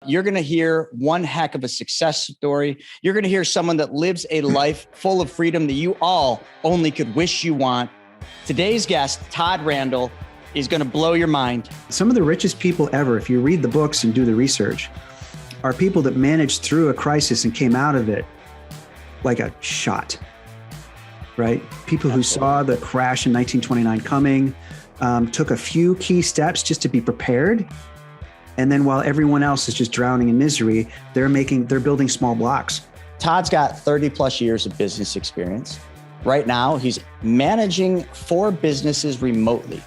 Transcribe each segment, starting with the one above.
You're going to hear one heck of a success story. You're going to hear someone that lives a life full of freedom that you all only could wish you want. Today's guest, Todd Randall, is going to blow your mind. Some of the richest people ever, if you read the books and do the research, are people that managed through a crisis and came out of it like a shot, right? People who saw the crash in 1929 coming, took a few key steps just to be prepared. And then while everyone else is just drowning in misery, they're building small blocks. Todd's got 30 plus years of business experience. Right now, he's managing 4 businesses remotely,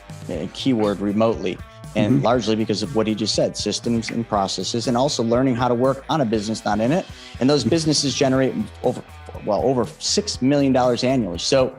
keyword remotely, and largely because of what he just said, systems and processes, and also learning how to work on a business, not in it. And those businesses generate over $6 million annually. So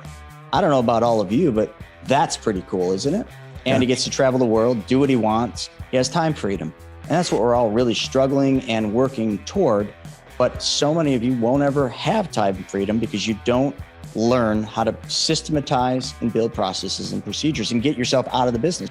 I don't know about all of you, but that's pretty cool, isn't it? And he gets to travel the world, do what he wants. He has time freedom. And that's what we're all really struggling and working toward. But so many of you won't ever have time freedom because you don't learn how to systematize and build processes and procedures and get yourself out of the business.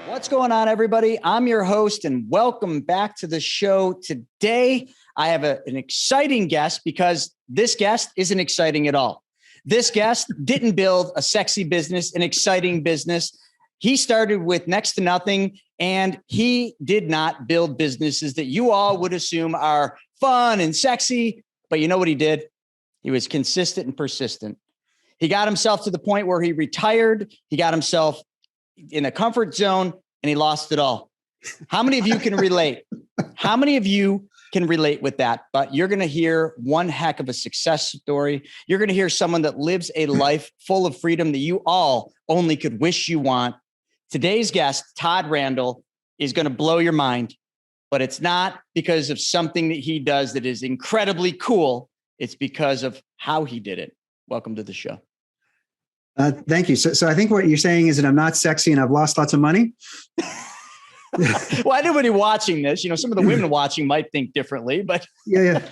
What's going on, everybody? I'm your host, and welcome back to the show. Today, I have an exciting guest because this guest isn't exciting at all. This guest didn't build a sexy business, an exciting business. He started with next to nothing, and he did not build businesses that you all would assume are fun and sexy. But you know what he did? He was consistent and persistent. He got himself to the point where he retired. He got himself in a comfort zone, and he lost it all. How many of you can relate? How many of you can relate with that? But you're going to hear one heck of a success story. You're going to hear someone that lives a life full of freedom that you all only could wish you want. Today's guest, Todd Randall, is going to blow your mind, but it's not because of something that he does that is incredibly cool. It's because of how he did it. Welcome to the show. Thank you. So I think what you're saying is that I'm not sexy and I've lost lots of money. Well, anybody watching this, some of the women watching might think differently, but yeah.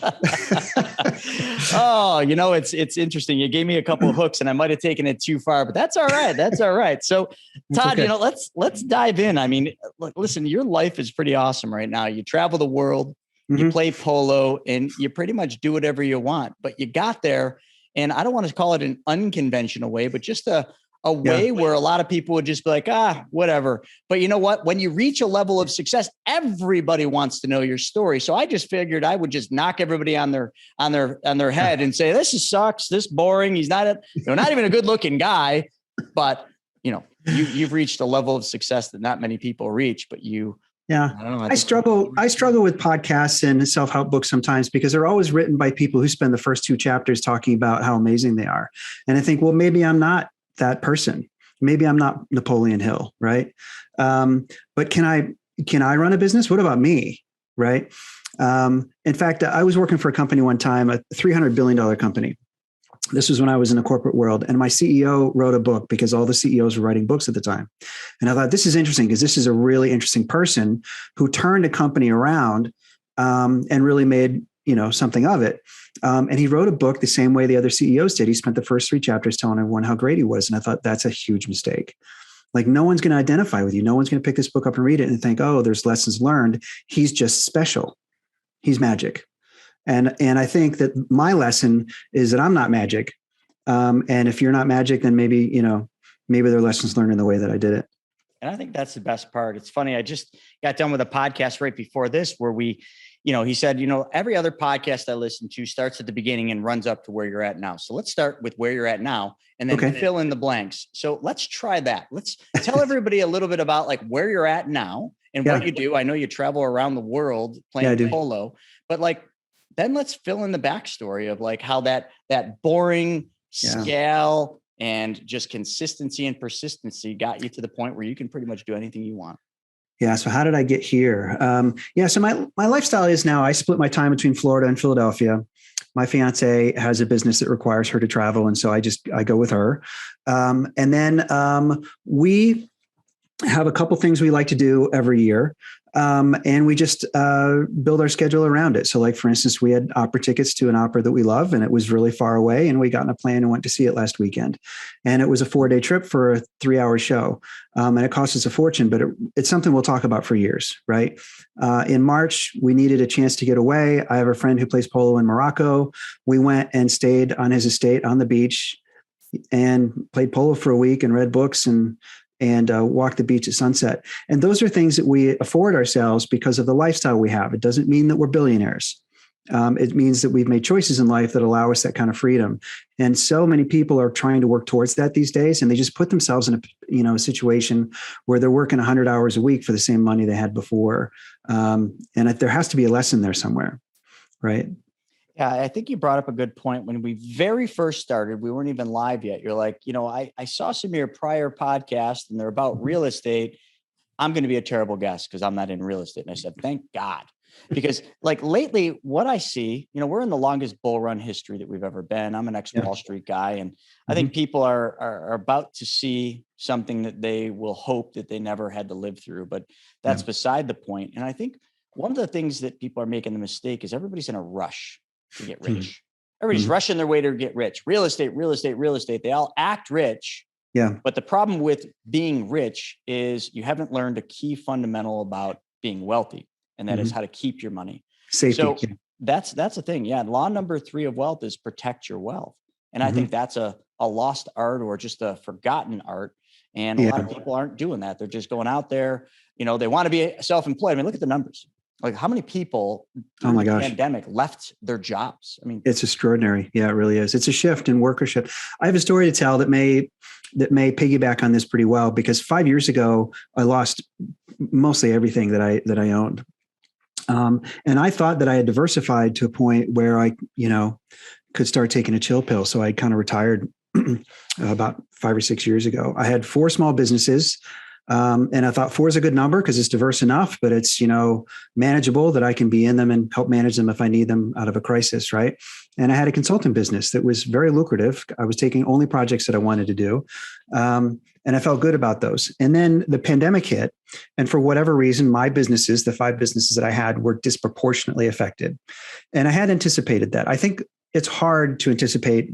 Oh, it's interesting. You gave me a couple of hooks and I might've taken it too far, but that's all right. That's all right. So Todd, okay. Let's dive in. I mean, listen, your life is pretty awesome right now. You travel the world, you play polo, and you pretty much do whatever you want, but you got there. And I don't want to call it an unconventional way, but just a way where a lot of people would just be like, whatever. But you know what? When you reach a level of success, everybody wants to know your story. So I just figured I would just knock everybody on their head and say, this sucks. This boring. He's not even a good looking guy, but you've reached a level of success that not many people reach, but you. Yeah, I struggle with podcasts and self-help books sometimes because they're always written by people who spend the first 2 chapters talking about how amazing they are. And I think, well, maybe I'm not that person. Maybe I'm not Napoleon Hill, right? But can I run a business? What about me, right? In fact, I was working for a company one time, a $300 billion company. This was when I was in the corporate world, and my CEO wrote a book because all the CEOs were writing books at the time. And I thought, this is interesting because this is a really interesting person who turned a company around and really made, something of it. And he wrote a book the same way the other CEOs did. He spent the first 3 chapters telling everyone how great he was. And I thought, that's a huge mistake. Like, no one's going to identify with you. No one's going to pick this book up and read it and think, oh, there's lessons learned. He's just special. He's magic. And I think that my lesson is that I'm not magic. And if you're not magic, then maybe there are lessons learned in the way that I did it. And I think that's the best part. It's funny. I just got done with a podcast right before this where he said, every other podcast I listen to starts at the beginning and runs up to where you're at now. So let's start with where you're at now and then fill in the blanks. So let's try that. Let's tell everybody a little bit about like where you're at now and what you do. I know you travel around the world playing polo, but then let's fill in the backstory of like how that boring scale and just consistency and persistency got you to the point where you can pretty much do anything you want. Yeah. So how did I get here? So my lifestyle is now I split my time between Florida and Philadelphia. My fiance has a business that requires her to travel. And so I go with her. And then we have a couple things we like to do every year. And we just build our schedule around it. So like, for instance, we had opera tickets to an opera that we love, and it was really far away. And we got in a plane and went to see it last weekend. And it was a 4-day trip for a 3-hour show. And it cost us a fortune, but it's something we'll talk about for years, right? In March, we needed a chance to get away. I have a friend who plays polo in Morocco. We went and stayed on his estate on the beach and played polo for a week and read books and walk the beach at sunset. And those are things that we afford ourselves because of the lifestyle we have. It doesn't mean that we're billionaires. It means that we've made choices in life that allow us that kind of freedom. And so many people are trying to work towards that these days. And they just put themselves in a situation where they're working 100 hours a week for the same money they had before. And there has to be a lesson there somewhere, right? Yeah, I think you brought up a good point. When we very first started, we weren't even live yet. You're like, I saw some of your prior podcasts and they're about real estate. I'm going to be a terrible guest because I'm not in real estate. And I said, thank God. Because like lately, what I see, we're in the longest bull run history that we've ever been. I'm an ex-Wall Street guy. And I think people are about to see something that they will hope that they never had to live through. But that's beside the point. And I think one of the things that people are making the mistake is everybody's in a rush to get rich. Everybody's rushing their way to get rich. Real estate, real estate, real estate. They all act rich. Yeah. But the problem with being rich is you haven't learned a key fundamental about being wealthy, and that is how to keep your money. Safety. So that's the thing. Yeah. Law number 3 of wealth is protect your wealth. And I think that's a lost art or just a forgotten art. And a lot of people aren't doing that. They're just going out there. They want to be self-employed. I mean, look at the numbers. Like how many people during the pandemic left their jobs? I mean, it's extraordinary. Yeah, it really is. It's a shift in workership. I have a story to tell that may piggyback on this pretty well, because 5 years ago, I lost mostly everything that I owned. And I thought that I had diversified to a point where I, could start taking a chill pill. So I kind of retired about 5 or 6 years ago. I had 4 small businesses. And I thought 4 is a good number because it's diverse enough, but it's, manageable that I can be in them and help manage them if I need them out of a crisis. Right. And I had a consulting business that was very lucrative. I was taking only projects that I wanted to do. And I felt good about those. And then the pandemic hit. And for whatever reason, my businesses, the 5 businesses that I had, were disproportionately affected. And I had anticipated that. I think it's hard to anticipate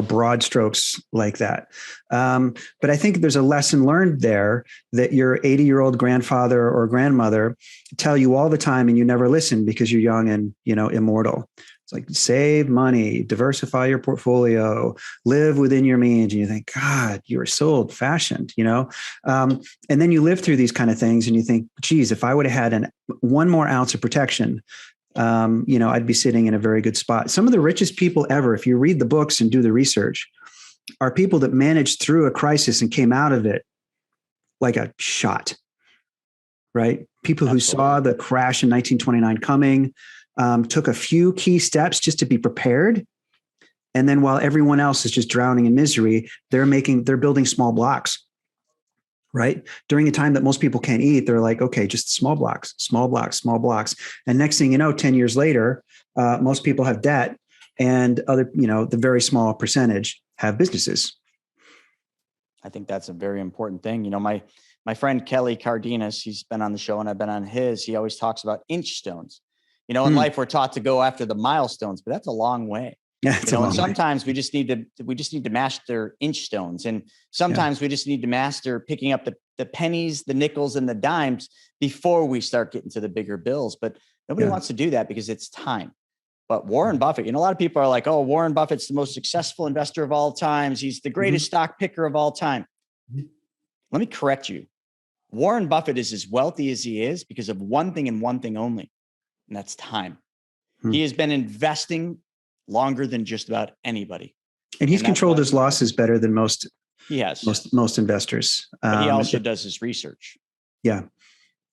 broad strokes like that. But I think there's a lesson learned there that your 80-year-old grandfather or grandmother tell you all the time, and you never listen because you're young and, immortal. It's like, save money, diversify your portfolio, live within your means. And you think, God, you're so old fashioned, and then you live through these kind of things and you think, geez, if I would have had one more ounce of protection, I'd be sitting in a very good spot. Some of the richest people ever, if you read the books and do the research, are people that managed through a crisis and came out of it like a shot, right? People who saw the crash in 1929 coming, took a few key steps just to be prepared. And then while everyone else is just drowning in misery, they're building small blocks. Right. During a time that most people can't eat, they're like, okay, just small blocks, small blocks, small blocks. And next thing you know, 10 years later, most people have debt, and the very small percentage have businesses. I think that's a very important thing. My friend Kelly Cardenas, he's been on the show and I've been on his, he always talks about inch stones. In life, we're taught to go after the milestones, but that's a long way. Yeah, and sometimes we just need to master inch stones. And sometimes we just need to master picking up the pennies, the nickels, and the dimes before we start getting to the bigger bills. But nobody wants to do that because it's time. But Warren Buffett, a lot of people are like, oh, Warren Buffett's the most successful investor of all times. He's the greatest stock picker of all time. Let me correct you. Warren Buffett is as wealthy as he is because of one thing and one thing only, and that's time. He has been investing longer than just about anybody. And he's controlled his losses better than most. He has. Most investors. But he also does his research. Yeah.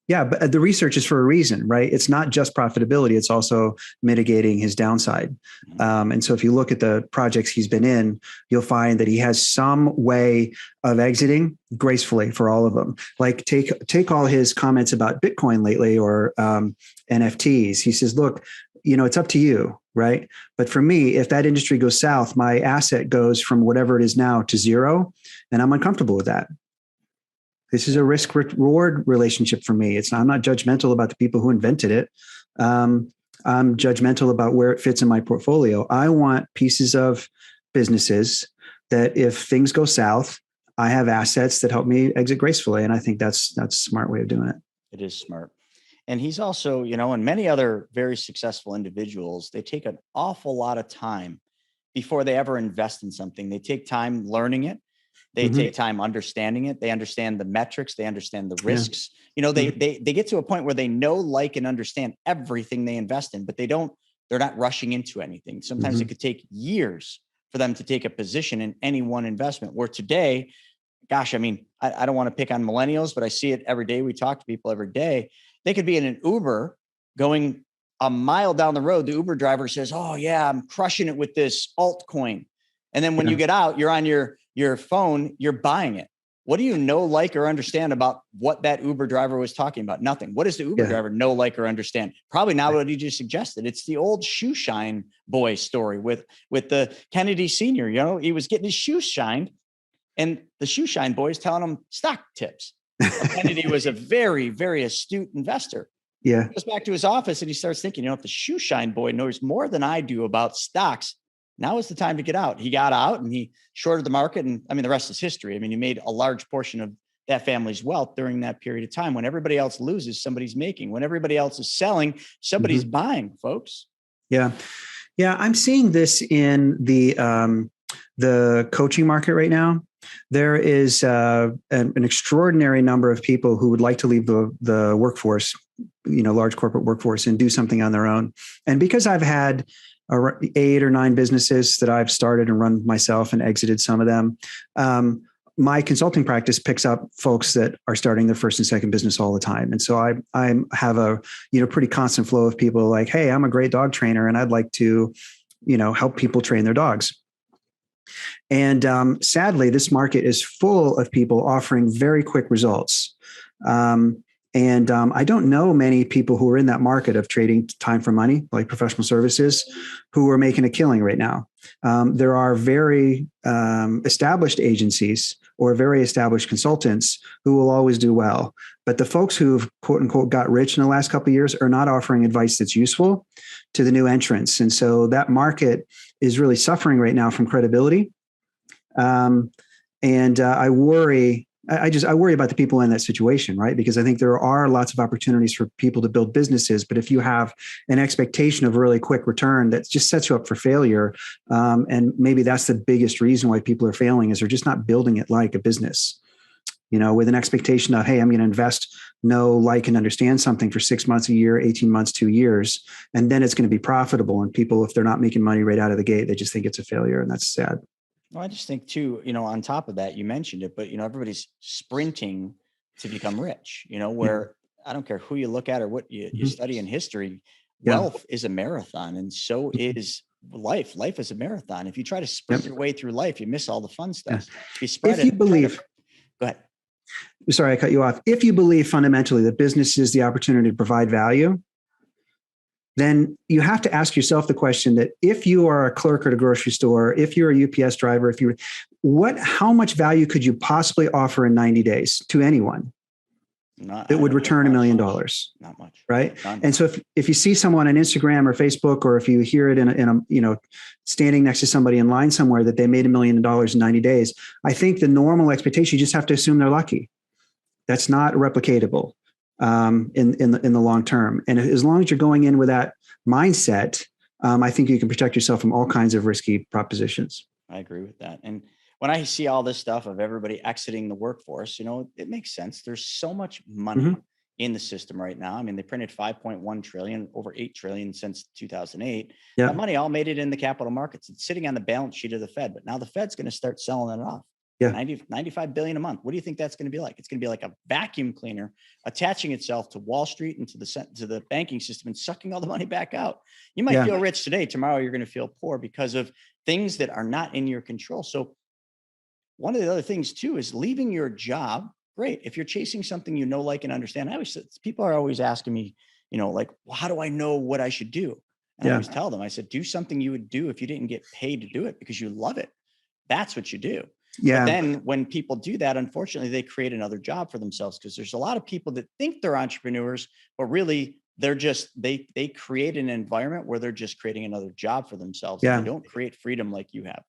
Yeah. But the research is for a reason, right? It's not just profitability. It's also mitigating his downside. And so if you look at the projects he's been in, you'll find that he has some way of exiting gracefully for all of them. Like take all his comments about Bitcoin lately or NFTs. He says, look, it's up to you, right? But for me, if that industry goes south, my asset goes from whatever it is now to 0, and I'm uncomfortable with that. This is a risk reward relationship for me. I'm not judgmental about the people who invented it. I'm judgmental about where it fits in my portfolio. I want pieces of businesses that if things go south, I have assets that help me exit gracefully. And I think that's a smart way of doing it. It is smart. And he's also, and many other very successful individuals, they take an awful lot of time before they ever invest in something. They take time learning it. They take time understanding it. They understand the metrics. They understand the risks. They get to a point where they know, like, and understand everything they invest in, but they're not rushing into anything. Sometimes it could take years for them to take a position in any one investment, where today, gosh, I don't want to pick on millennials, but I see it every day. We talk to people every day. They could be in an Uber going a mile down the road. The Uber driver says, "Oh yeah, I'm crushing it with this altcoin." And then when you get out, you're on your phone, you're buying it. What do you know, like, or understand about what that Uber driver was talking about? Nothing. What does the Uber driver know, like, or understand? Probably not what he just suggested. It's the old shoe shine boy story with the Kennedy Sr. He was getting his shoes shined, and the shoe shine boy is telling him stock tips. Kennedy was a very, very astute investor. Yeah. He goes back to his office and he starts thinking, if the shoe shine boy knows more than I do about stocks, now is the time to get out. He got out and he shorted the market. And the rest is history. He made a large portion of that family's wealth during that period of time. When everybody else loses, somebody's making. When everybody else is selling, somebody's buying, folks. Yeah. Yeah. I'm seeing this in the coaching market right now. There is an extraordinary number of people who would like to leave the workforce, large corporate workforce, and do something on their own. And because I've had 8 or 9 businesses that I've started and run myself and exited some of them, my consulting practice picks up folks that are starting their first and second business all the time. And so I have a pretty constant flow of people like, "Hey, I'm a great dog trainer and I'd like to help people train their dogs." And sadly, this market is full of people offering very quick results. And I don't know many people who are in that market of trading time for money, like professional services, who are making a killing right now. There are very established agencies or very established consultants who will always do well. But the folks who've, quote unquote, got rich in the last couple of years are not offering advice that's useful to the new entrants. And so that market is really suffering right now from credibility. I worry about the people in that situation, right? Because I think there are lots of opportunities for people to build businesses, but if you have an expectation of a really quick return, that just sets you up for failure. And maybe that's the biggest reason why people are failing, is they're just not building it like a business, with an expectation of, hey, I'm going to invest, know, like, and understand something for 6 months, a year, 18 months, 2 years, and then it's going to be profitable. And people, if they're not making money right out of the gate, they just think it's a failure, and that's sad. Well, I just think too, on top of that, you mentioned it, but everybody's sprinting to become rich, where I don't care who you look at or what you study in history, wealth is a marathon. And so is life. Life is a marathon. If you try to sprint your way through life, you miss all the fun stuff. If you believe, go ahead. Sorry, I cut you off. If you believe fundamentally that business is the opportunity to provide value, then you have to ask yourself the question that if you are a clerk at a grocery store, if you're a UPS driver, how much value could you possibly offer in 90 days to anyone that would return $1 million? Not much. Right. And so if you see someone on Instagram or Facebook, or if you hear it in a standing next to somebody in line somewhere that they made $1 million in 90 days, I think the normal expectation, you just have to assume they're lucky. That's not replicatable in the long term. And as long as you're going in with that mindset, I think you can protect yourself from all kinds of risky propositions. I agree with that. And when I see all this stuff of everybody exiting the workforce, it makes sense. There's so much money in the system right now. They printed 5.1 trillion, over 8 trillion since 2008. That money all made it in the capital markets. It's sitting on the balance sheet of the Fed, but now the Fed's going to start selling it off. 95 billion a month. What do you think that's going to be like? It's going to be like a vacuum cleaner attaching itself to Wall Street and to the banking system and sucking all the money back out. You might feel rich today. Tomorrow, you're going to feel poor because of things that are not in your control. So one of the other things too is leaving your job. Great. If you're chasing something, like, and understand, people are always asking me, like, well, how do I know what I should do? And I always tell them, I said, do something you would do if you didn't get paid to do it because you love it. That's what you do. Yeah. But then when people do that, unfortunately, they create another job for themselves, because there's a lot of people that think they're entrepreneurs, but really they're just, they create an environment where they're just creating another job for themselves. Yeah. And they don't create freedom like you have.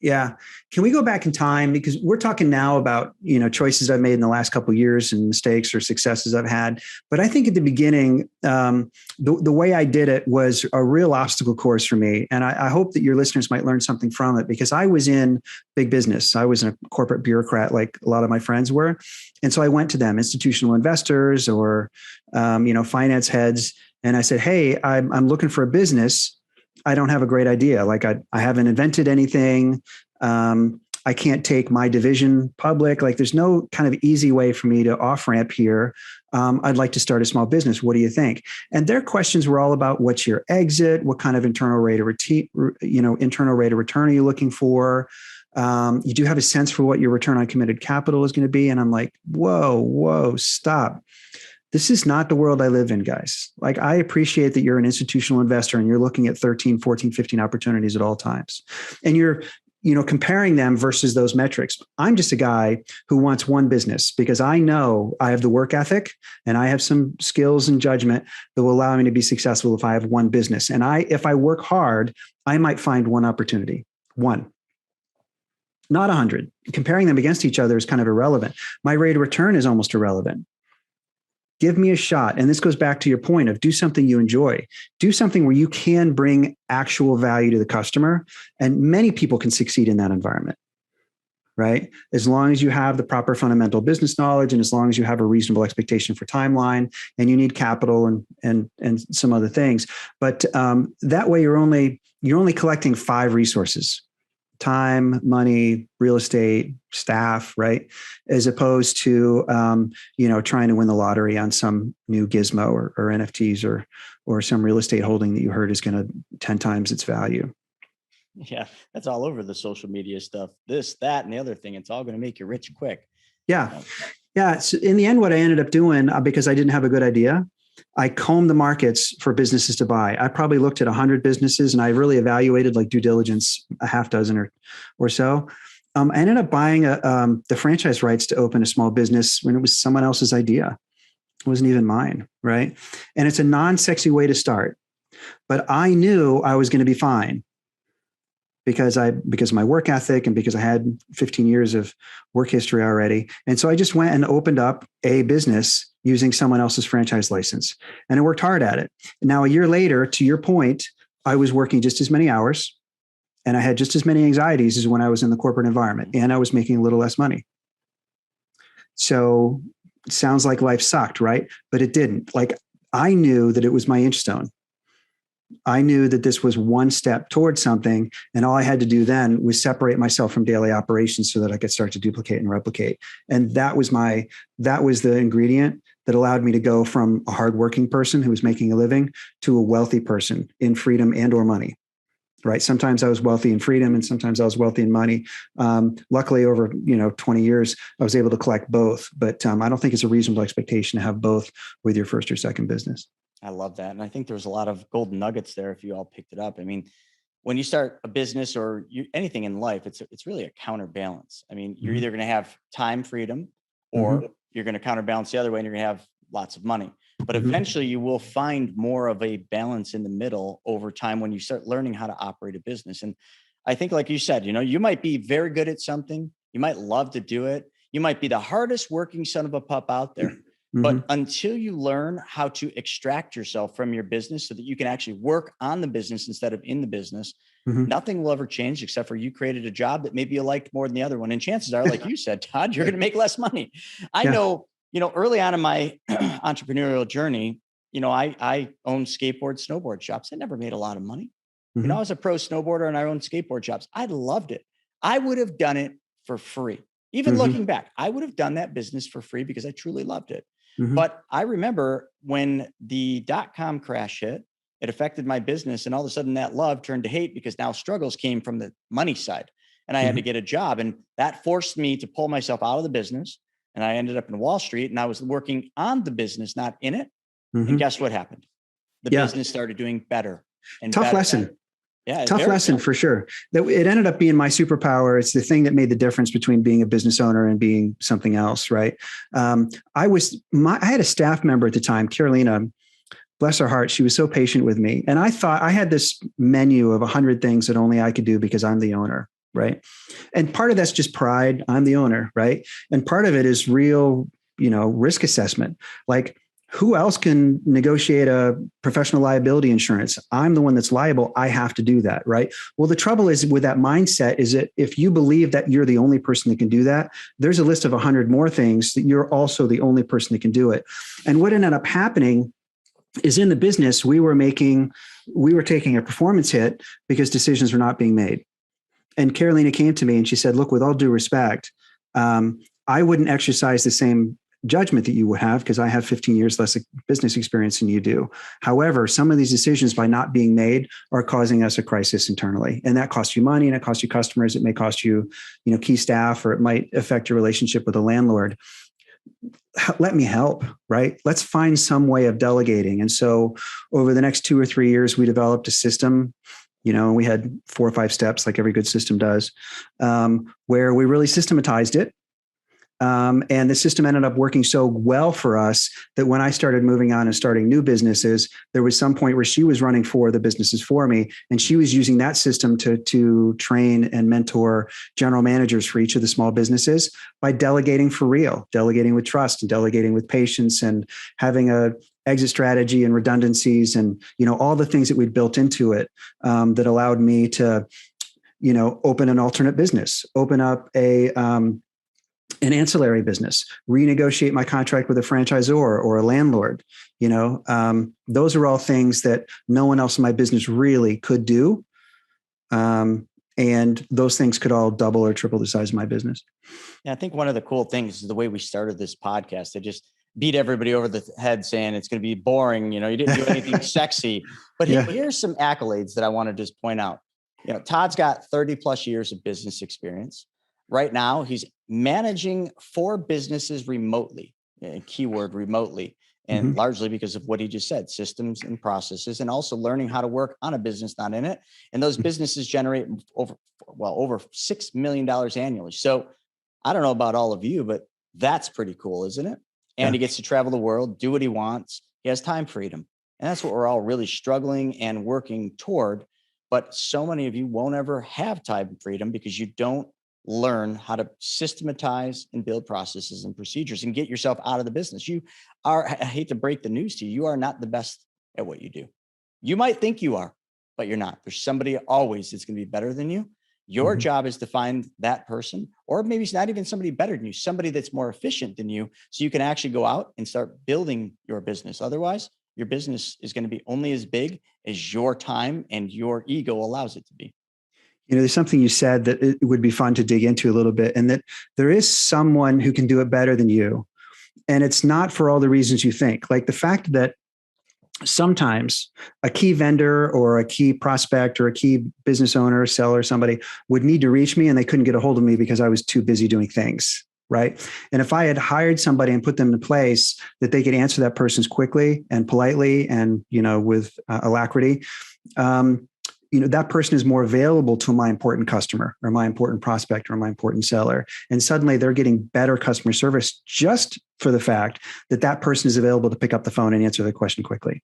Yeah. Can we go back in time? Because we're talking now about, choices I've made in the last couple of years and mistakes or successes I've had. But I think at the beginning, the way I did it was a real obstacle course for me. And I hope that your listeners might learn something from it, because I was in big business. I was a corporate bureaucrat like a lot of my friends were. And so I went to them, institutional investors or, finance heads. And I said, hey, I'm looking for a business. I don't have a great idea. Like I haven't invented anything. I can't take my division public. Like there's no kind of easy way for me to off ramp here. I'd like to start a small business. What do you think? And their questions were all about what's your exit? What kind of internal rate of return are you looking for? You do have a sense for what your return on committed capital is going to be. And I'm like, whoa, stop. This is not the world I live in, guys. Like I appreciate that you're an institutional investor and you're looking at 13, 14, 15 opportunities at all times. And you're, comparing them versus those metrics. I'm just a guy who wants one business because I know I have the work ethic and I have some skills and judgment that will allow me to be successful if I have one business. And if I work hard, I might find one opportunity, one. Not 100. Comparing them against each other is kind of irrelevant. My rate of return is almost irrelevant. Give me a shot. And this goes back to your point of do something you enjoy. Do something where you can bring actual value to the customer. And many people can succeed in that environment, right? As long as you have the proper fundamental business knowledge and as long as you have a reasonable expectation for timeline and you need capital and some other things. But that way you're only collecting 5 resources: time, money, real estate, staff, right? As opposed to, trying to win the lottery on some new gizmo or NFTs or some real estate holding that you heard is going to 10 times its value. Yeah. That's all over the social media stuff. This, that, and the other thing. It's all going to make you rich quick. Yeah. Yeah. So in the end, what I ended up doing, because I didn't have a good idea, I combed the markets for businesses to buy. I probably looked at 100 businesses and I really evaluated like due diligence, a half dozen or so. I ended up buying the franchise rights to open a small business when it was someone else's idea. It wasn't even mine, right? And it's a non-sexy way to start. But I knew I was going to be fine because of my work ethic and because I had 15 years of work history already. And so I just went and opened up a business using someone else's franchise license. And I worked hard at it. Now, a year later, to your point, I was working just as many hours and I had just as many anxieties as when I was in the corporate environment, and I was making a little less money. So it sounds like life sucked, right? But it didn't. Like I knew that it was my inchstone. I knew that this was one step towards something. And all I had to do then was separate myself from daily operations so that I could start to duplicate and replicate. And that was the ingredient that allowed me to go from a hardworking person who was making a living to a wealthy person in freedom and or money. Right. Sometimes I was wealthy in freedom and sometimes I was wealthy in money. Luckily, over 20 years, I was able to collect both. But I don't think it's a reasonable expectation to have both with your first or second business. I love that. And I think there's a lot of golden nuggets there if you all picked it up. I mean, when you start a business or anything in life, it's really a counterbalance. I mean, you're either going to have time freedom or you're going to counterbalance the other way and you're going to have lots of money. But eventually you will find more of a balance in the middle over time when you start learning how to operate a business. And I think, like you said, you might be very good at something. You might love to do it. You might be the hardest working son of a pup out there. But until you learn how to extract yourself from your business so that you can actually work on the business instead of in the business, nothing will ever change except for you created a job that maybe you liked more than the other one. And chances are, like you said, Todd, you're going to make less money. I know, early on in my entrepreneurial journey, I owned snowboard shops. I never made a lot of money. I was a pro snowboarder and I owned skateboard shops. I loved it. I would have done it for free. Even looking back, I would have done that business for free because I truly loved it. But I remember when the .com crash hit, it affected my business. And all of a sudden that love turned to hate because now struggles came from the money side and I had to get a job. And that forced me to pull myself out of the business. And I ended up in Wall Street and I was working on the business, not in it. And guess what happened? The business started doing better. And tough better. lesson. Yeah. Tough lesson for sure. That it ended up being my superpower. It's the thing that made the difference between being a business owner and being something else. Right. I had a staff member at the time, Carolina, bless her heart. She was so patient with me. And I thought I had this menu of 100 things that only I could do because I'm the owner. Right. And part of that's just pride. I'm the owner. Right. And part of it is real, risk assessment. Like, who else can negotiate a professional liability insurance? I'm the one that's liable. I have to do that, right? Well, the trouble is with that mindset is that if you believe that you're the only person that can do that, there's a list of 100 more things that you're also the only person that can do it. And what ended up happening is in the business, we were taking a performance hit because decisions were not being made. And Carolina came to me and she said, look, with all due respect, I wouldn't exercise the same judgment that you would have because I have 15 years less business experience than you do. However, some of these decisions by not being made are causing us a crisis internally. And that costs you money and it costs you customers. It may cost you, key staff, or it might affect your relationship with a landlord. Let me help, right? Let's find some way of delegating. And so over the next 2 or 3 years, we developed a system. We had 4 or 5 steps like every good system does, where we really systematized it. And the system ended up working so well for us that when I started moving on and starting new businesses, there was some point where she was running 4 of the businesses for me. And she was using that system to train and mentor general managers for each of the small businesses by delegating for real, delegating with trust and delegating with patience and having a exit strategy and redundancies and, all the things that we'd built into it that allowed me to, open an alternate business, open up an ancillary business, renegotiate my contract with a franchisor or a landlord. Those are all things that no one else in my business really could do. And those things could all double or triple the size of my business. Yeah, I think one of the cool things is the way we started this podcast. They just beat everybody over the head saying it's going to be boring. You didn't do anything sexy. But here's some accolades that I want to just point out. Todd's got 30 plus years of business experience. Right now, he's managing 4 businesses remotely, keyword remotely, and largely because of what he just said, systems and processes, and also learning how to work on a business, not in it. And those businesses generate over $6 million annually. So I don't know about all of you, but that's pretty cool, isn't it? And he gets to travel the world, do what he wants. He has time freedom. And that's what we're all really struggling and working toward. But so many of you won't ever have time freedom because you don't learn how to systematize and build processes and procedures and get yourself out of the business. I hate to break the news to you, you are not the best at what you do. You might think you are, but you're not. There's somebody always that's going to be better than you. Your job is to find that person, or maybe it's not even somebody better than you, somebody that's more efficient than you, so you can actually go out and start building your business. Otherwise, your business is going to be only as big as your time and your ego allows it to be. There's something you said that it would be fun to dig into a little bit, and that there is someone who can do it better than you. And it's not for all the reasons you think. Like the fact that sometimes a key vendor or a key prospect or a key business owner, seller, somebody would need to reach me and they couldn't get a hold of me because I was too busy doing things. Right. And if I had hired somebody and put them in place that they could answer that person's quickly and politely and, with alacrity, that person is more available to my important customer or my important prospect or my important seller. And suddenly they're getting better customer service just for the fact that that person is available to pick up the phone and answer the question quickly.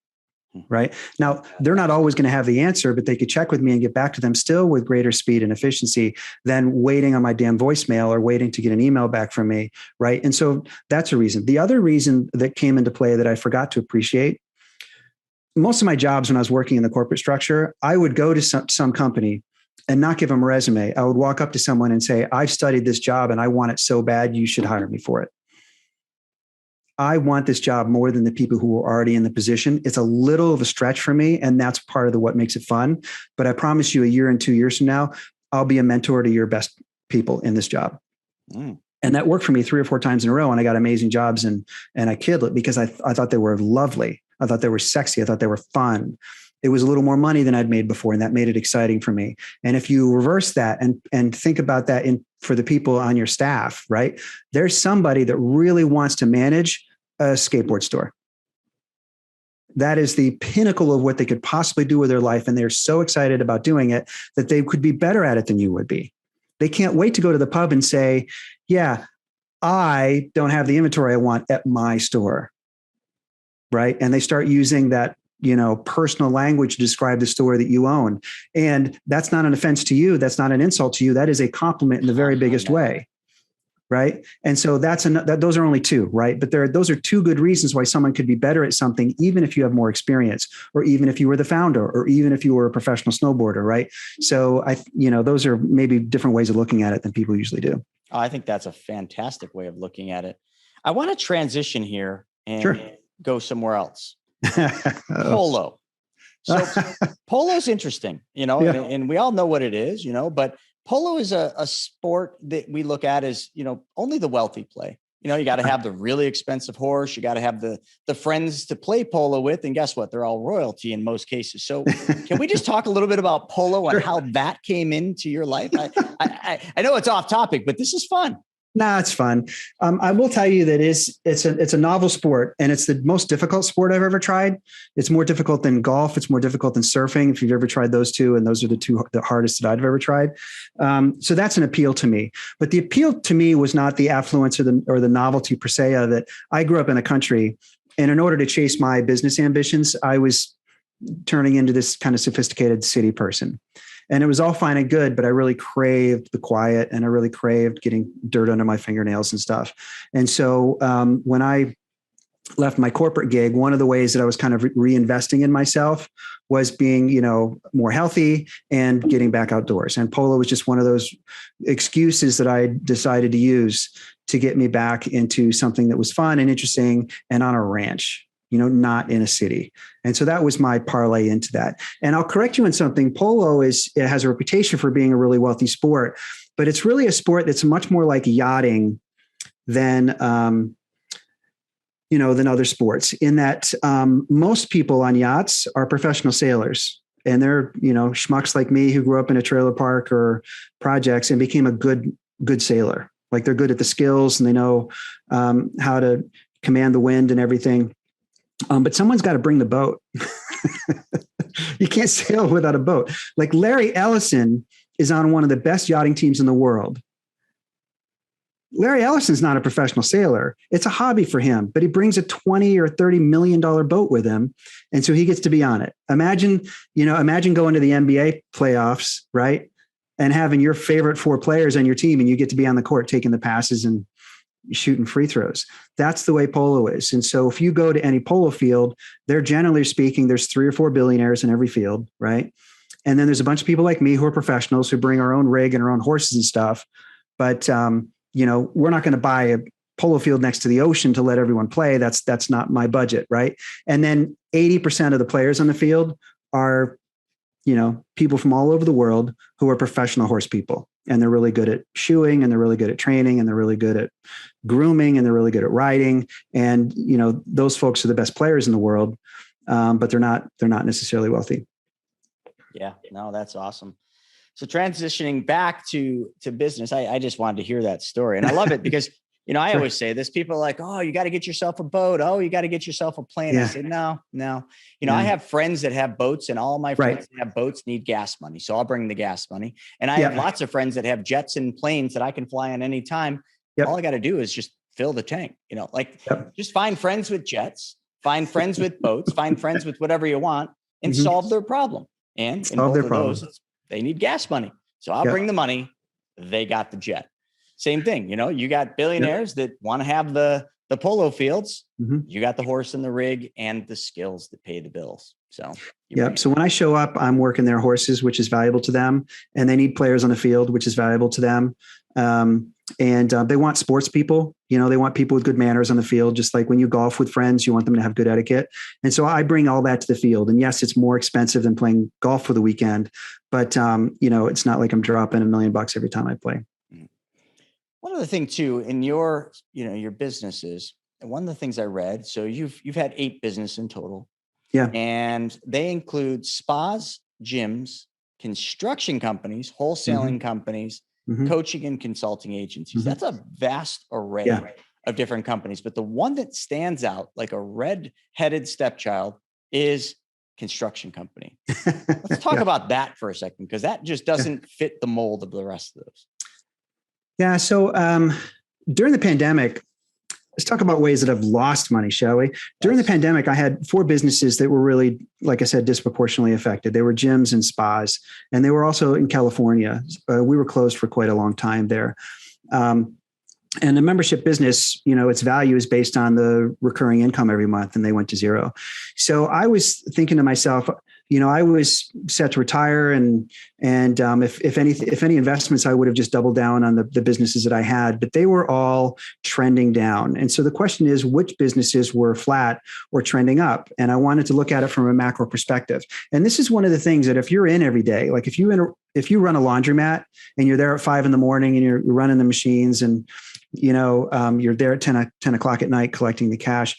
Right. Now, they're not always going to have the answer, but they could check with me and get back to them still with greater speed and efficiency than waiting on my damn voicemail or waiting to get an email back from me. Right. And so that's a reason. The other reason that came into play that I forgot to appreciate, most of my jobs when I was working in the corporate structure, I would go to some company and not give them a resume. I would walk up to someone and say, I've studied this job and I want it so bad, you should hire me for it. I want this job more than the people who are already in the position. It's a little of a stretch for me, and that's part of what makes it fun. But I promise you, a year and 2 years from now, I'll be a mentor to your best people in this job. And that worked for me 3 or 4 times in a row, and I got amazing jobs, and I killed it because I thought they were lovely. I thought they were sexy. I thought they were fun. It was a little more money than I'd made before, and that made it exciting for me. And if you reverse that and think about that for the people on your staff, right? There's somebody that really wants to manage a skateboard store. that is the pinnacle of what they could possibly do with their life. And they're so excited about doing it that they could be better at it than you would be. They can't wait to go to the pub and say, yeah, I don't have the inventory I want at my store. Right. And they start using that, personal language to describe the store that you own. And that's not an offense to you. That's not an insult to you. That is a compliment in the very biggest way. Right. And so those are only two, right? But those are two good reasons why someone could be better at something, even if you have more experience, or even if you were the founder, or even if you were a professional snowboarder. Right. So those are maybe different ways of looking at it than people usually do. Oh, I think that's a fantastic way of looking at it. I want to transition here and Sure. go somewhere else. Polo. So polo's interesting, and we all know what it is, but polo is a sport that we look at as, only the wealthy play. You got to have the really expensive horse. You got to have the friends to play polo with. And guess what? They're all royalty in most cases. So can we just talk a little bit about polo and how that came into your life? I know it's off topic, but this is fun. No, it's fun. I will tell you that it's a novel sport, and it's the most difficult sport I've ever tried. It's more difficult than golf. It's more difficult than surfing, if you've ever tried those two. And those are the hardest that I've ever tried. So that's an appeal to me. But the appeal to me was not the affluence or the novelty per se of it. I grew up in a country, and in order to chase my business ambitions, I was turning into this kind of sophisticated city person. And it was all fine and good, but I really craved the quiet, and I really craved getting dirt under my fingernails and stuff. And so when I left my corporate gig, one of the ways that I was kind of reinvesting in myself was being, more healthy and getting back outdoors. And polo was just one of those excuses that I decided to use to get me back into something that was fun and interesting and on a ranch. Not in a city. And so that was my parlay into that. And I'll correct you on something. Polo it has a reputation for being a really wealthy sport, but it's really a sport that's much more like yachting than other sports, in that most people on yachts are professional sailors. And they're, schmucks like me who grew up in a trailer park or projects and became a good sailor. Like, they're good at the skills, and they know how to command the wind and everything. But someone's got to bring the boat. You can't sail without a boat. Like, Larry Ellison is on one of the best yachting teams in the world. Larry Ellison's not a professional sailor. It's a hobby for him, but he brings a $20 or $30 million boat with him. And so he gets to be on it. Imagine going to the NBA playoffs, right? And having your favorite 4 players on your team, and you get to be on the court taking the passes and shooting free throws. That's the way polo is. And so if you go to any polo field, they're generally speaking, there's 3 or 4 billionaires in every field, right? And then there's a bunch of people like me who are professionals who bring our own rig and our own horses and stuff. But, we're not going to buy a polo field next to the ocean to let everyone play. That's not my budget, right? And then 80% of the players on the field are, people from all over the world who are professional horse people. And they're really good at shoeing, and they're really good at training, and they're really good at grooming, and they're really good at riding. And, those folks are the best players in the world, but they're not necessarily wealthy. Yeah, no, that's awesome. So transitioning back to business, I just wanted to hear that story. And I love it because, I Sure. always say this, people are like, oh, you got to get yourself a boat. Oh, you got to get yourself a plane. Yeah. I say, no. I have friends that have boats, and all my friends that have boats need gas money. So I'll bring the gas money. And I have lots of friends that have jets and planes that I can fly on any time. Yep. All I got to do is just fill the tank, just find friends with jets, find friends with boats, find friends with whatever you want, and solve their problem. And in both of those, they need gas money. So I'll bring the money. They got the jet. Same thing. You got billionaires that want to have the polo fields. You got the horse and the rig and the skills that pay the bills. So, So when I show up, I'm working their horses, which is valuable to them. And they need players on the field, which is valuable to them. And they want sports people. They want people with good manners on the field. Just like when you golf with friends, you want them to have good etiquette. And so I bring all that to the field. And yes, it's more expensive than playing golf for the weekend, but it's not like I'm dropping $1 million every time I play. One other thing too, in your businesses, one of the things I read, so you've had 8 businesses in total. Yeah. And they include spas, gyms, construction companies, wholesaling companies, coaching and consulting agencies. That's a vast array of different companies. But the one that stands out like a red-headed stepchild is construction company. Let's talk about that for a second, because that just doesn't fit the mold of the rest of those. Yeah. So during the pandemic, let's talk about ways that I've lost money, shall we? During the pandemic, I had 4 businesses that were really, like I said, disproportionately affected. They were gyms and spas, and they were also in California. We were closed for quite a long time there. And the membership business, its value is based on the recurring income every month, and they went to zero. So I was thinking to myself, I was set to retire, and if any investments, I would have just doubled down on the businesses that I had, but they were all trending down. And so the question is, which businesses were flat or trending up? And I wanted to look at it from a macro perspective. And this is one of the things that if you're in every day, like if you run a laundromat and you're there at 5 a.m. and you're running the machines, and you're there at 10 o'clock at night collecting the cash,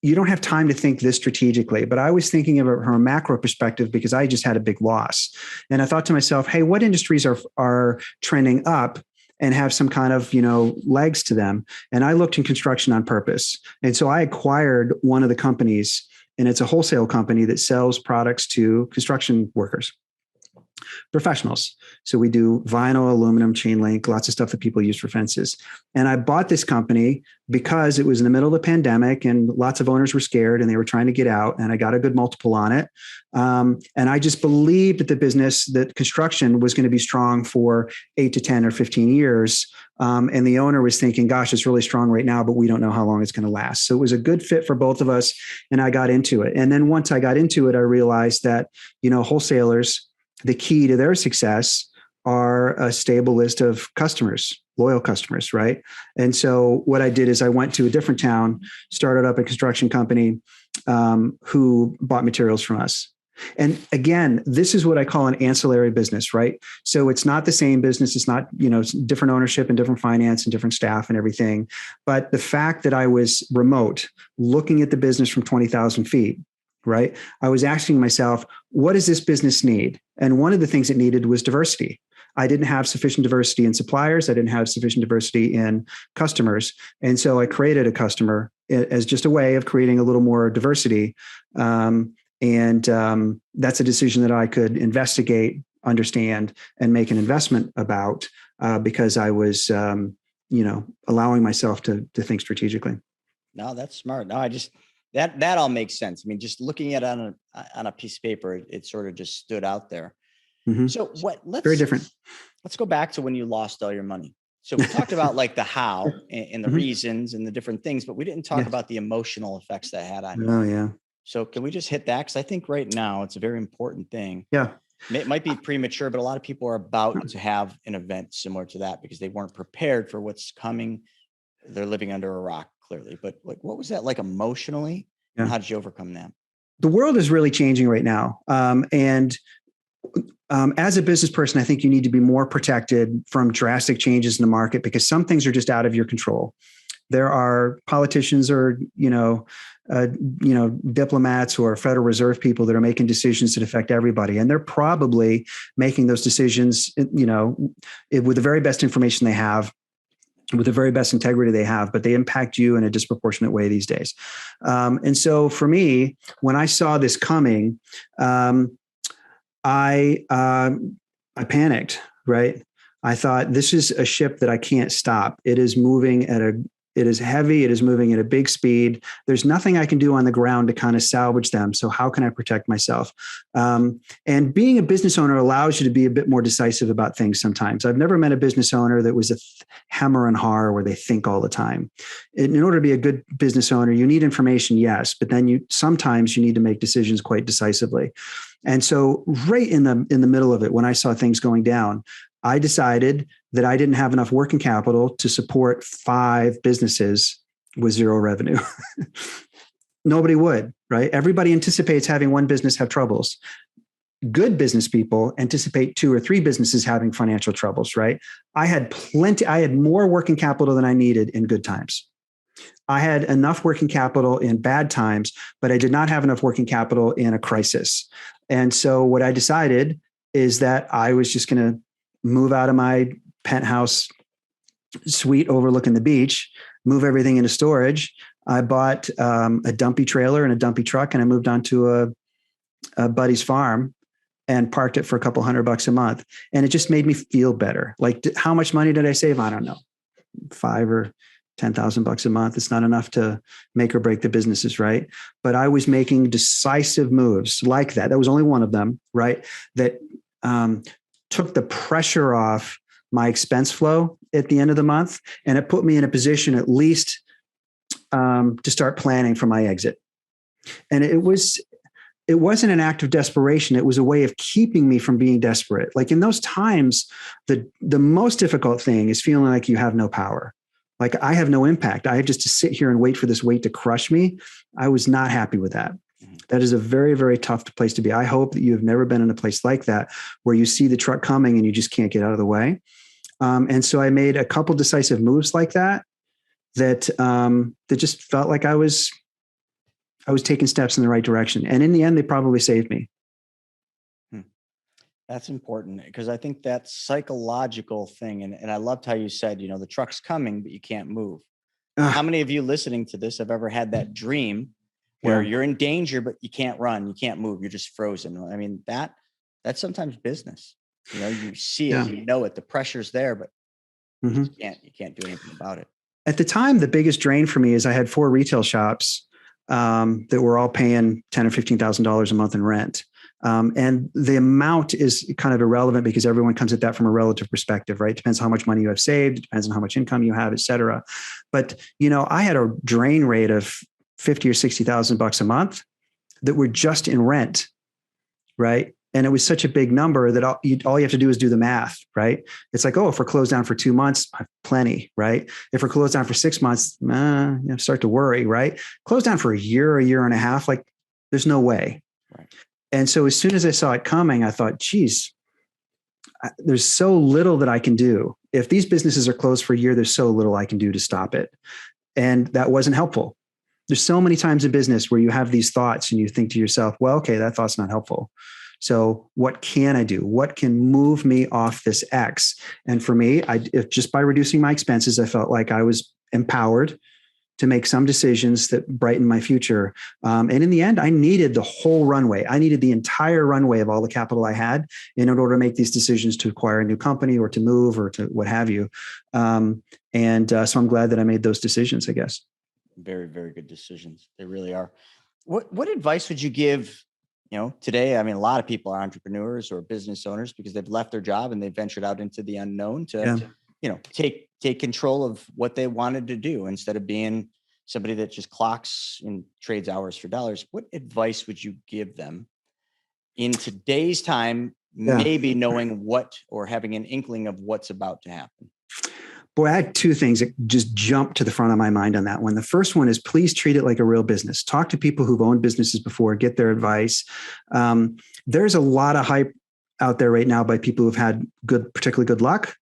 you don't have time to think this strategically. But I was thinking of it from a macro perspective because I just had a big loss. And I thought to myself, hey, what industries are trending up and have some kind of, legs to them? And I looked in construction on purpose. And so I acquired one of the companies, and it's a wholesale company that sells products to construction workers, professionals. So we do vinyl, aluminum, chain link, lots of stuff that people use for fences. And I bought this company because it was in the middle of the pandemic and lots of owners were scared and they were trying to get out, and I got a good multiple on it. And I just believed that construction was going to be strong for 8 to 10 or 15 years. And the owner was thinking, gosh, it's really strong right now, but we don't know how long it's going to last. So it was a good fit for both of us. And I got into it. And then once I got into it, I realized that, wholesalers, the key to their success are a stable list of customers, loyal customers, right? And so what I did is I went to a different town, started up a construction company who bought materials from us. And again, this is what I call an ancillary business, right? So it's not the same business. It's not, it's different ownership and different finance and different staff and everything. But the fact that I was remote, looking at the business from 20,000 feet, right? I was asking myself, what does this business need? And one of the things it needed was diversity. I didn't have sufficient diversity in suppliers. I didn't have sufficient diversity in customers. And so I created a customer as just a way of creating a little more diversity. And that's a decision that I could investigate, understand, and make an investment about because I was, allowing myself to think strategically. No, that's smart. No, that all makes sense. I mean, just looking at it on a piece of paper, it sort of just stood out there. Mm-hmm. So very different. Let's go back to when you lost all your money. So we talked about like the how and the mm-hmm. reasons and the different things, but we didn't talk about the emotional effects that had on you. Oh yeah. So can we just hit that? Because I think right now it's a very important thing. Yeah. It might be premature, but a lot of people are about to have an event similar to that because they weren't prepared for what's coming. They're living under a rock, clearly. But like, what was that like emotionally? Yeah. And how did you overcome that? The world is really changing right now. As a business person, I think you need to be more protected from drastic changes in the market because some things are just out of your control. There are politicians or, diplomats or Federal Reserve people that are making decisions that affect everybody. And they're probably making those decisions, with the very best information they have, with the very best integrity they have, but they impact you in a disproportionate way these days. And so for me, when I saw this coming, I panicked, right? I thought, this is a ship that I can't stop. It is moving it is heavy. It is moving at a big speed. There's nothing I can do on the ground to kind of salvage them. So how can I protect myself? And being a business owner allows you to be a bit more decisive about things sometimes. I've never met a business owner that was a hammer and har where they think all the time. In order to be a good business owner, you need information, yes, but then sometimes you need to make decisions quite decisively. And so right in the middle of it, when I saw things going down, I decided that I didn't have enough working capital to support 5 businesses with zero revenue. Nobody would, right? Everybody anticipates having one business have troubles. Good business people anticipate 2 or 3 businesses having financial troubles, right? I had more working capital than I needed in good times. I had enough working capital in bad times, but I did not have enough working capital in a crisis. And so what I decided is that I was just going to move out of my penthouse suite overlooking the beach, move everything into storage. I bought a dumpy trailer and a dumpy truck, and I moved onto a a buddy's farm and parked it for a couple $100 a month. And it just made me feel better. Like, how much money did I save? I don't know, $5,000 or $10,000 a month. It's not enough to make or break the businesses, right? But I was making decisive moves like that. That was only one of them, right? That took the pressure off my expense flow at the end of the month. And it put me in a position at least to start planning for my exit. And it wasn't an act of desperation. It was a way of keeping me from being desperate. Like in those times, the most difficult thing is feeling like you have no power. Like I have no impact. I have just to sit here and wait for this weight to crush me. I was not happy with that. That is a very, very tough place to be. I hope that you have never been in a place like that where you see the truck coming and you just can't get out of the way. And so I made a couple decisive moves like that just felt like I was taking steps in the right direction. And in the end, they probably saved me. That's important because I think that psychological thing, and I loved how you said, the truck's coming, but you can't move. How many of you listening to this have ever had that dream where you're in danger, but you can't run, you can't move, you're just frozen? I mean, that's sometimes business. You see it, you know it, the pressure's there, but you can't do anything about it. At the time, the biggest drain for me is I had 4 retail shops that were all paying $10,000 or $15,000 a month in rent. And the amount is kind of irrelevant because everyone comes at that from a relative perspective, right? It depends on how much money you have saved. It depends on how much income you have, et cetera. But, I had a drain rate of $50,000 or $60,000 a month that were just in rent, right? And it was such a big number that all you have to do is do the math, right? It's like, if we're closed down for 2 months, I have plenty, right? If we're closed down for 6 months, start to worry, right? Closed down for a year and a half, like there's no way. Right. And so as soon as I saw it coming, I thought, geez, there's so little that I can do. If these businesses are closed for a year, there's so little I can do to stop it. And that wasn't helpful. There's so many times in business where you have these thoughts and you think to yourself, well, okay, that thought's not helpful. So what can I do? What can move me off this X? And for me, just by reducing my expenses, I felt like I was empowered to make some decisions that brighten my future. And in the end, I needed the whole runway. I needed the entire runway of all the capital I had in order to make these decisions to acquire a new company or to move or to what have you. So I'm glad that I made those decisions, I guess. Very, very good decisions. They really are. What advice would you give, today? I mean, a lot of people are entrepreneurs or business owners because they've left their job and they've ventured out into the unknown to take control of what they wanted to do instead of being somebody that just clocks and trades hours for dollars. What advice would you give them in today's time, maybe knowing what or having an inkling of what's about to happen? Boy, I had 2 things that just jumped to the front of my mind on that one. The first one is please treat it like a real business. Talk to people who've owned businesses before, get their advice. There's a lot of hype out there right now by people who've had particularly good luck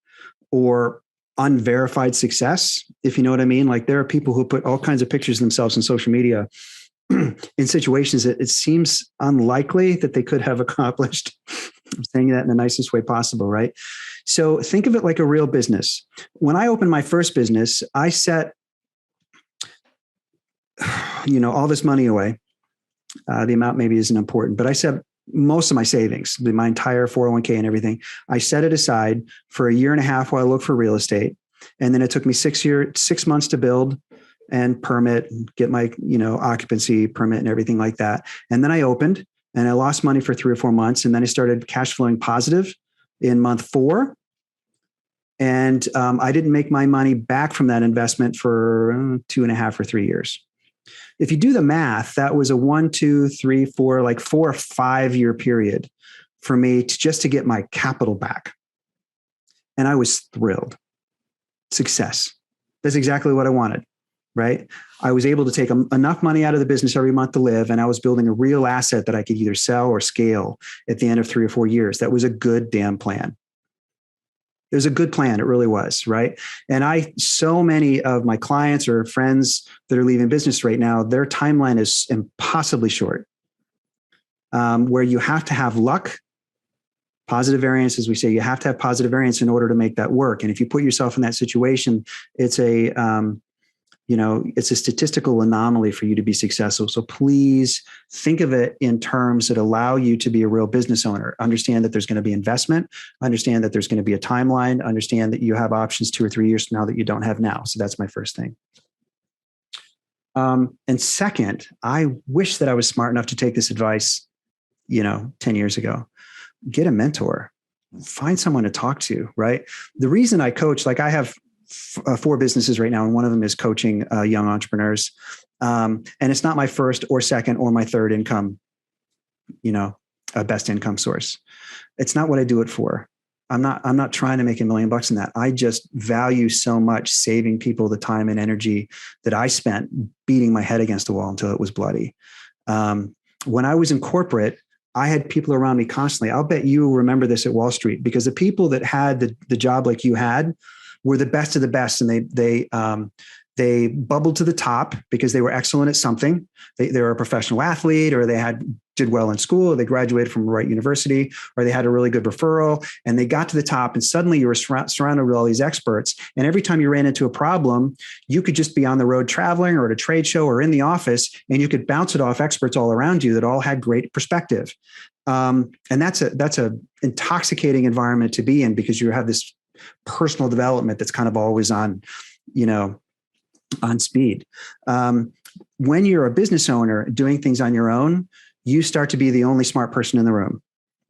or unverified success, if you know what I mean. Like there are people who put all kinds of pictures of themselves on social media in situations that it seems unlikely that they could have accomplished. I'm saying that in the nicest way possible, right? So think of it like a real business. When I opened my first business, I set, all this money away. The amount maybe isn't important, but I set most of my savings, my entire 401k and everything. I set it aside for a year and a half while I looked for real estate. And then it took me 6 months to build and permit and get my, occupancy permit and everything like that. And then I opened and I lost money for 3 or 4 months. And then I started cash flowing positive in month 4. And I didn't make my money back from that investment for 2.5 or 3 years. If you do the math, that was a 1, 2, 3, 4, like 4 or 5 year period for me to get my capital back. And I was thrilled. Success. That's exactly what I wanted, right? I was able to take enough money out of the business every month to live, and I was building a real asset that I could either sell or scale at the end of 3 or 4 years. That was a good damn plan. It was a good plan. It really was, right? And so many of my clients or friends that are leaving business right now, their timeline is impossibly short, where you have to have luck, positive variance, as we say, you have to have positive variance in order to make that work. And if you put yourself in that situation, it's it's a statistical anomaly for you to be successful. So please think of it in terms that allow you to be a real business owner. Understand that there's going to be investment, understand that there's going to be a timeline, understand that you have options 2 or 3 years from now that you don't have now. So that's my first thing. And second, I wish that I was smart enough to take this advice, 10 years ago. Get a mentor, find someone to talk to, right? The reason I coach, I have 4 businesses right now, and one of them is coaching young entrepreneurs. And it's not my first or second or my third income, best income source. It's not what I do it for. I'm not trying to make $1 million in that. I just value so much saving people the time and energy that I spent beating my head against the wall until it was bloody. When I was in corporate, I had people around me constantly. I'll bet you remember this at Wall Street, because the people that had the job like you had were the best of the best, and they bubbled to the top because they were excellent at something. They were a professional athlete, or they did well in school, or they graduated from the right university, or they had a really good referral, and they got to the top, and suddenly you were surrounded with all these experts. And every time you ran into a problem, you could just be on the road traveling or at a trade show or in the office, and you could bounce it off experts all around you that all had great perspective. And that's a intoxicating environment to be in, because you have this personal development that's kind of always on speed. When you're a business owner doing things on your own, you start to be the only smart person in the room.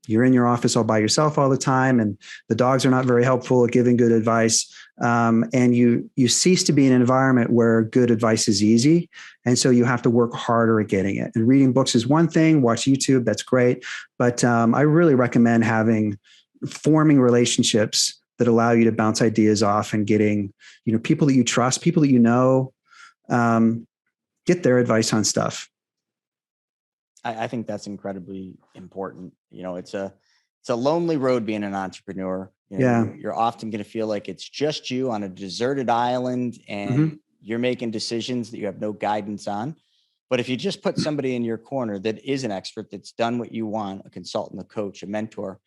You're in your office all by yourself all the time, and the dogs are not very helpful at giving good advice. And you cease to be in an environment where good advice is easy. And so you have to work harder at getting it. And reading books is one thing, watch YouTube, that's great. But I really recommend forming relationships that allow you to bounce ideas off, and getting, people that you trust, people that get their advice on stuff. I think that's incredibly important. It's a lonely road being an entrepreneur. You're often going to feel like it's just you on a deserted island, and you're making decisions that you have no guidance on. But if you just put somebody in your corner that is an expert, that's done what you want, a consultant, a coach, a mentor,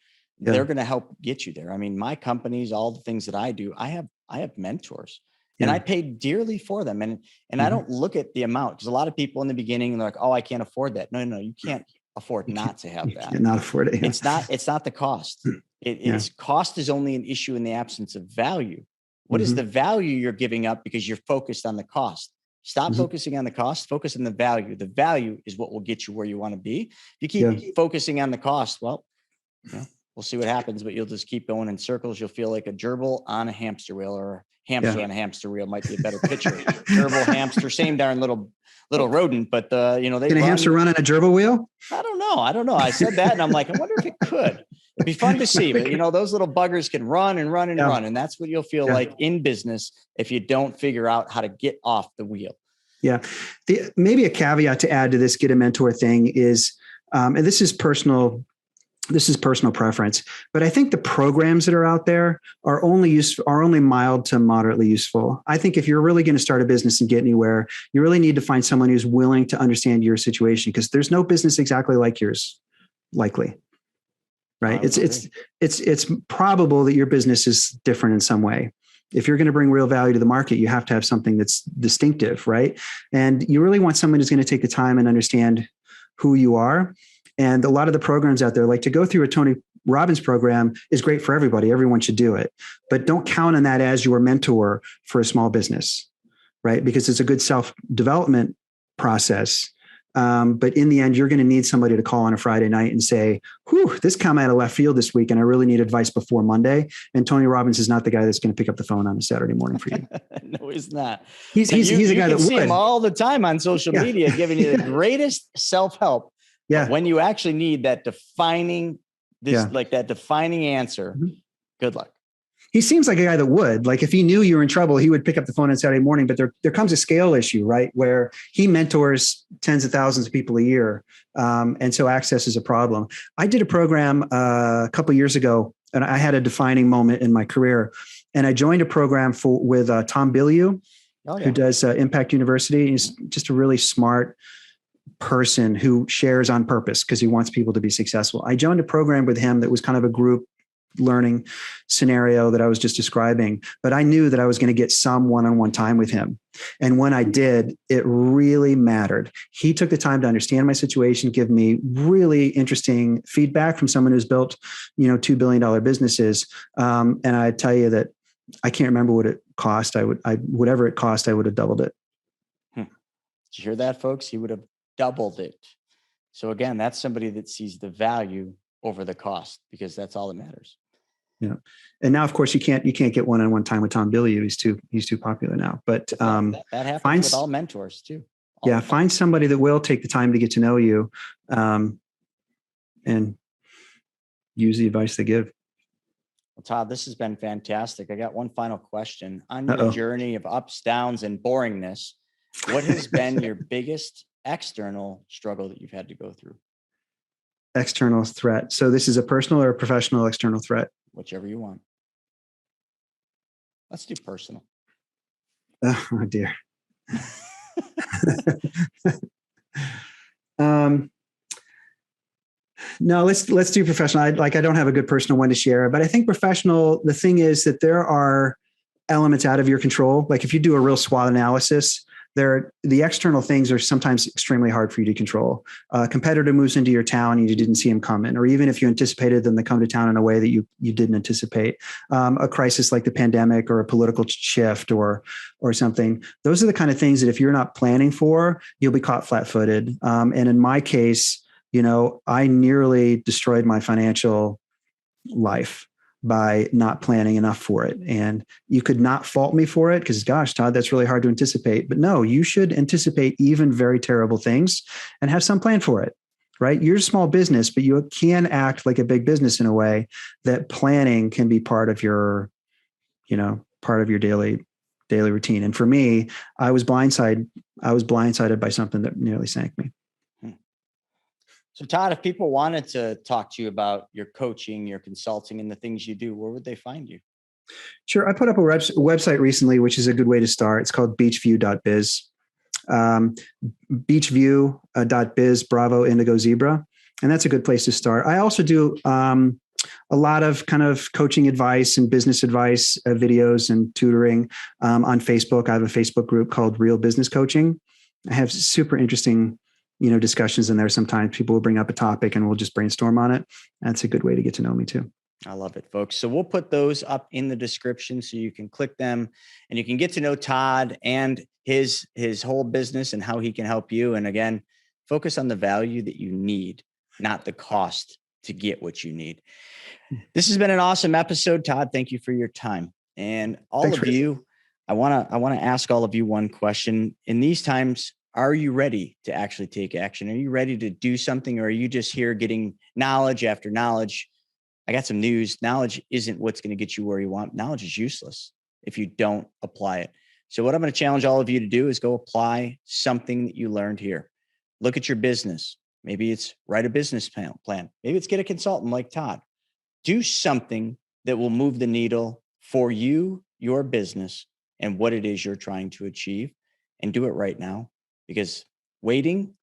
they're going to help get you there. I mean, my companies, all the things that I do, I have mentors, and I pay dearly for them. And I don't look at the amount, because a lot of people in the beginning, they're like, oh, I can't afford that. No, you can't afford not to have that. Cannot afford it. Yeah. It's not the cost. Cost is only an issue in the absence of value. What is the value you're giving up because you're focused on the cost? Stop focusing on the cost, focus on the value. The value is what will get you where you want to be. If you keep focusing on the cost, well, we'll see what happens, but you'll just keep going in circles. You'll feel like a gerbil on a hamster wheel, or a hamster on a hamster wheel might be a better picture. Gerbil, hamster, same darn little rodent, but can a hamster run on a gerbil wheel? I don't know. I said that, and I'm like, I wonder if it could. It'd be fun to see, but those little buggers can run and run and run. And that's what you'll feel like in business if you don't figure out how to get off the wheel. Yeah. Maybe a caveat to add to this get a mentor thing is, and this is personal preference, but I think the programs that are out there are only mild to moderately useful. I think if you're really going to start a business and get anywhere, you really need to find someone who's willing to understand your situation, because there's no business exactly like yours, likely. Right. It's probable that your business is different in some way. If you're going to bring real value to the market, you have to have something that's distinctive, right? And you really want someone who's going to take the time and understand who you are. And a lot of the programs out there, like to go through a Tony Robbins program is great for everybody. Everyone should do it, but don't count on that as your mentor for a small business, right? Because it's a good self-development process. But in the end, you're going to need somebody to call on a Friday night and say, whew, this came out of left field this week, and I really need advice before Monday. And Tony Robbins is not the guy that's going to pick up the phone on a Saturday morning for you. No, he's not. He's a guy that would. You see him all the time on social media, giving you the greatest self-help. Yeah. But when you actually need that defining answer, good luck. He seems like a guy that would. Like if he knew you were in trouble, he would pick up the phone on Saturday morning. But there comes a scale issue, right? Where he mentors tens of thousands of people a year. And so access is a problem. I did a program a couple of years ago, and I had a defining moment in my career. And I joined a program with Tom Bilyeu, who does Impact University. He's just a really smart person who shares on purpose because he wants people to be successful. I joined a program with him that was kind of a group learning scenario that I was just describing, but I knew that I was going to get some one-on-one time with him. And when I did, it really mattered. He took the time to understand my situation, give me really interesting feedback from someone who's built, $2 billion businesses. And I tell you that I can't remember what it cost. Whatever it cost, I would have doubled it. Did you hear that, folks? He would have doubled it. So again, that's somebody that sees the value over the cost, because that's all that matters. Yeah. And now, of course, you can't get one-on-one time with Tom Bilyeu. He's too popular now, but that happens with all mentors too. Find somebody that will take the time to get to know you, and use the advice they give. Well, Todd, this has been fantastic. I got one final question. On your journey of ups, downs, and boringness, what has been your biggest external struggle that you've had to go through? External threat. So this is a personal or a professional external threat? Whichever you want. Let's do personal. Oh dear. No, let's do professional. I don't have a good personal one to share, but I think professional, the thing is that there are elements out of your control. Like if you do a real SWOT analysis, the external things are sometimes extremely hard for you to control. A competitor moves into your town and you didn't see them coming, or even if you anticipated them to come to town in a way that you didn't anticipate. A crisis like the pandemic or a political shift or something. Those are the kind of things that if you're not planning for, you'll be caught flat-footed. And in my case, I nearly destroyed my financial life by not planning enough for it. And you could not fault me for it because, gosh, Todd, that's really hard to anticipate. But no, you should anticipate even very terrible things and have some plan for it, right? You're a small business, but you can act like a big business in a way that planning can be part of your daily routine. And for me, I was blindsided by something that nearly sank me. So Todd, if people wanted to talk to you about your coaching, your consulting, and the things you do, where would they find you? Sure. I put up a website recently, which is a good way to start. It's called beachview.biz. Beachview.biz, Bravo, Indigo, Zebra. And that's a good place to start. I also do a lot of kind of coaching advice and business advice videos and tutoring on Facebook. I have a Facebook group called Real Business Coaching. I have super interesting discussions in there. Sometimes people will bring up a topic and we'll just brainstorm on it. That's a good way to get to know me too. I love it, folks. So we'll put those up in the description so you can click them and you can get to know Todd and his whole business and how he can help you. And again, focus on the value that you need, not the cost to get what you need. This has been an awesome episode, Todd. Thank you for your time. And Thanks, of you, I want to ask all of you one question. In these times, are you ready to actually take action? Are you ready to do something, or are you just here getting knowledge after knowledge? I got some news. Knowledge isn't what's going to get you where you want. Knowledge is useless if you don't apply it. So what I'm going to challenge all of you to do is go apply something that you learned here. Look at your business. Maybe it's write a business plan. Maybe it's get a consultant like Todd. Do something that will move the needle for you, your business, and what it is you're trying to achieve, and do it right now. Because waiting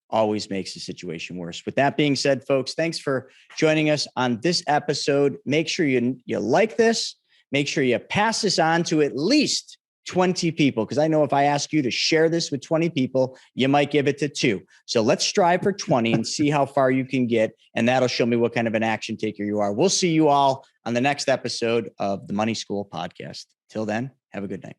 always makes the situation worse. With that being said, folks, thanks for joining us on this episode. Make sure you like this. Make sure you pass this on to at least 20 people, because I know if I ask you to share this with 20 people, you might give it to 2. So let's strive for 20 and see how far you can get. And that'll show me what kind of an action taker you are. We'll see you all on the next episode of the Money School podcast. Till then, have a good night.